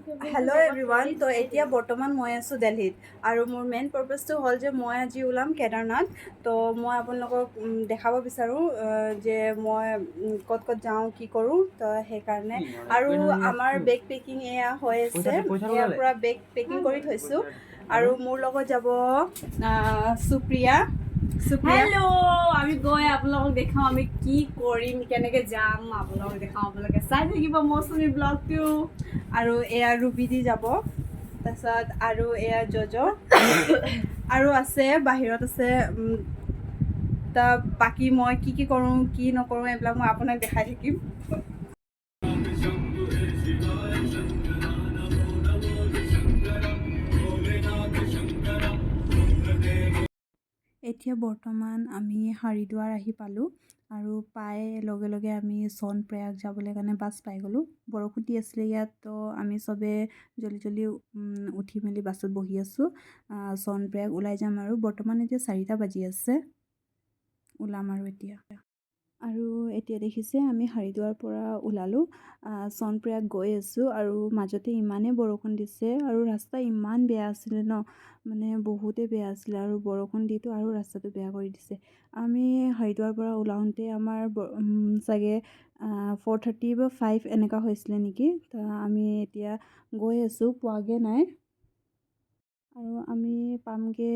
Hello' everyone. তো এতিয়া বৰ্তমান মই আছোঁ দিল্লীত আৰু মোৰ মেইন পাৰ্পাছটো হ'ল যে মই আজি ওলাম কেদাৰনাথ। তো মই আপোনালোকক দেখাব বিচাৰোঁ যে মই ক'ত ক'ত যাওঁ কি কৰোঁ। তো সেইকাৰণে আৰু আমাৰ বেগ পেকিং এয়া হৈ আছে, এয়া পূৰা বেগ পেকিং কৰি থৈছোঁ। আৰু মোৰ লগত যাব সুপ্ৰিয়া। হেল্ল' আমি গৈ আপোনালোকক দেখাওঁ আমি কি কৰিম, কেনেকৈ যাম আপোনালোকক দেখাওঁ। আপোনালোকে চাই থাকিব মৌচুমী ব্লগটো। আৰু এয়া ৰুবিদি যাব, তাৰপিছত আৰু এয়া জজ আৰু আছে বাহিৰত আছে। বাকী মই কি কৰোঁ কি নকৰোঁ এইবিলাক মই আপোনাক দেখাই থাকিম। এতিয়া বৰ্তমান আমি হৰিদ্বাৰ আহি পালোঁ আৰু পাই লগে লগে আমি চনপ্ৰয়াগ যাবলৈ কাৰণে বাছ পাই গ'লোঁ। বৰষুণ দি আছিলে ইয়াত, তো আমি চবে জল্দি জল্দি উঠি মেলি বাছত বহি আছোঁ। চনপ্ৰয়াগ ওলাই যাম আৰু বৰ্তমান এতিয়া 4টা বাজি আছে, ওলাম আৰু এতিয়া। আৰু এতিয়া দেখিছে আমি হৰিদ্বাৰৰ পৰা ওলালোঁ, চনপ্ৰয়াগ গৈ আছোঁ আৰু মাজতে ইমানেই বৰষুণ দিছে আৰু ৰাস্তা ইমান বেয়া আছিলে ন, মানে বহুতেই বেয়া আছিলে আৰু বৰষুণ দিটো আৰু ৰাস্তাটো বেয়া কৰি দিছে। আমি হৰিদ্বাৰৰ পৰা ওলাওঁতে আমাৰ চাগে 4:30 বা 5 এনেকুৱা হৈছিলে নেকি। তো আমি এতিয়া গৈ আছোঁ, পোৱাগৈ নাই আৰু আমি পামগৈ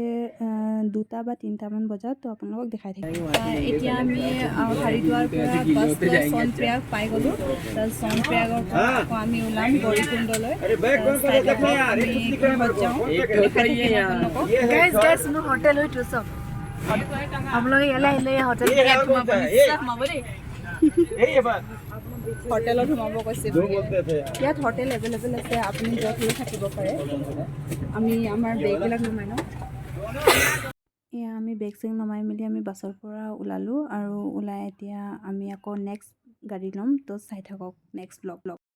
2টা বা 3টামান বজাত। তো আপোনালোকক দেখাই থাকিম। এতিয়া আমি হৰিদ্বাৰৰ পৰা বাছ লৈ চনপ্ৰয়াগ পাই গ'লোঁ। চনপ্ৰয়াগৰ পৰা আকৌ আমি ওলাম গৌৰীকুণ্ডলৈ। মোৰ হোটেল হয়তো চব আপোনালোকে ইয়ালৈ আহিলে হোটেল হোটেলত সোমাব কৈছে। ইয়াত হোটেল এভেইলেবল আছে, আপুনি য'ত লৈ থাকিব পাৰে। আমি আমাৰ বেগবিলাক নমাই লওঁ। এয়া আমি বেগ চেগ নমাই মেলি আমি বাছৰ পৰা ওলালোঁ আৰু ওলাই এতিয়া আমি আকৌ নেক্সট গাড়ী ল'ম। তো চাই থাকক নেক্সট ব্লগ।